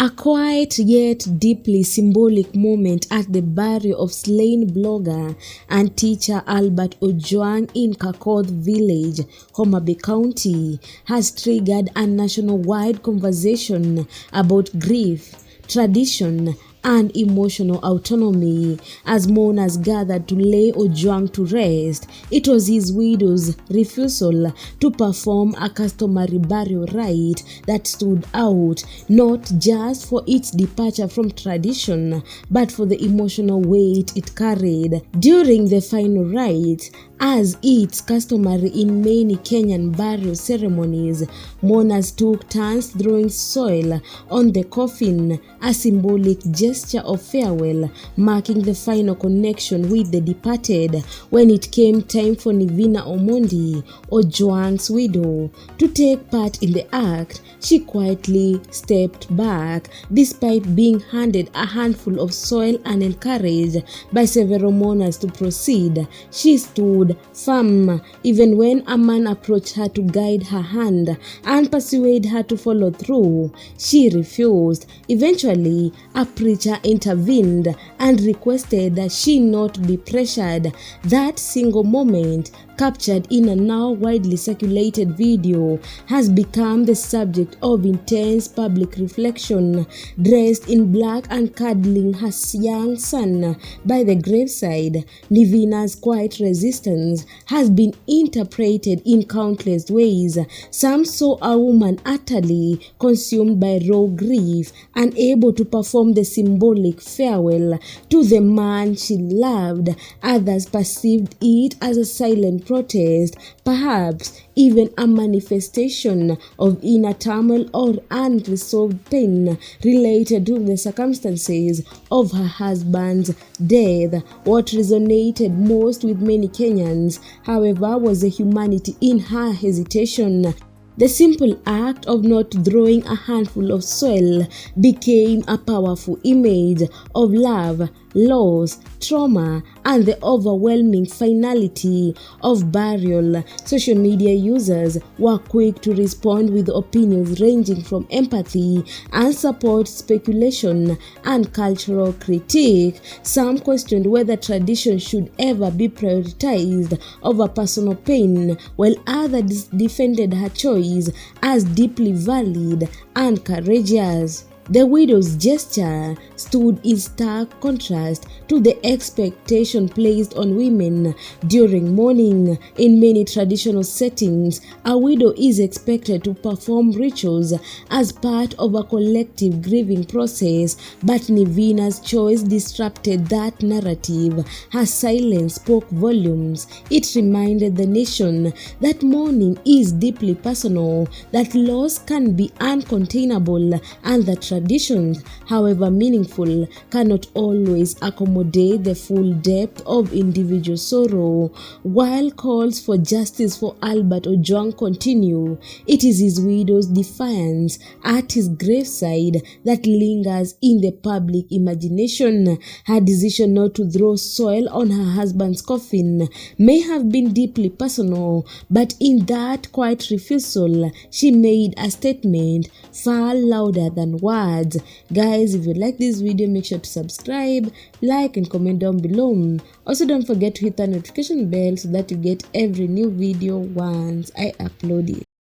A quiet yet deeply symbolic moment at the burial of slain blogger and teacher Albert Ojwang in Kakoth village, Homa Bay County, has triggered a nationwide conversation about grief, tradition, and emotional autonomy. As mourners gathered to lay Ojwang to rest, it was his widow's refusal to perform a customary burial rite that stood out, not just for its departure from tradition, but for the emotional weight it carried. During the final rite, as it's customary in many Kenyan burial ceremonies, mourners took turns throwing soil on the coffin, a symbolic gesture of farewell, marking the final connection with the departed. When it came time for Nivina Omondi, Ojwang's widow, to take part in the act, she quietly stepped back, despite being handed a handful of soil and encouraged by several mourners to proceed. She stood firm even when a man approached her to guide her hand and persuade her to follow through. She refused. Eventually, a preacher intervened and requested that she not be pressured. That single moment, captured in a now widely circulated video, has become the subject of intense public reflection. Dressed in black and cuddling her young son by the graveside, Nivina's quiet resistance has been interpreted in countless ways. Some saw a woman utterly consumed by raw grief, unable to perform the symbolic farewell to the man she loved. Others perceived it as a silent protest, perhaps even a manifestation of inner turmoil or unresolved pain related to the circumstances of her husband's death. What resonated most with many Kenyans, however, was the humanity in her hesitation. The simple act of not throwing a handful of soil became a powerful image of love, loss, trauma, and the overwhelming finality of burial. Social media users were quick to respond with opinions ranging from empathy and support, speculation, and cultural critique. Some questioned whether tradition should ever be prioritized over personal pain, while others defended her choice as deeply valid and courageous. The widow's gesture stood in stark contrast to the expectation placed on women during mourning. In many traditional settings, a widow is expected to perform rituals as part of a collective grieving process, but Nivina's choice disrupted that narrative. Her silence spoke volumes. It reminded the nation that mourning is deeply personal, that loss can be uncontainable, and that traditions, however meaningful, cannot always accommodate the full depth of individual sorrow. While calls for justice for Albert Ojwang continue, it is his widow's defiance at his graveside that lingers in the public imagination. Her decision not to throw soil on her husband's coffin may have been deeply personal, but in that quiet refusal, she made a statement far louder than words. Guys, if you like this video, make sure to subscribe, like, and comment down below. Also, don't forget to hit the notification bell so that you get every new video once I upload it.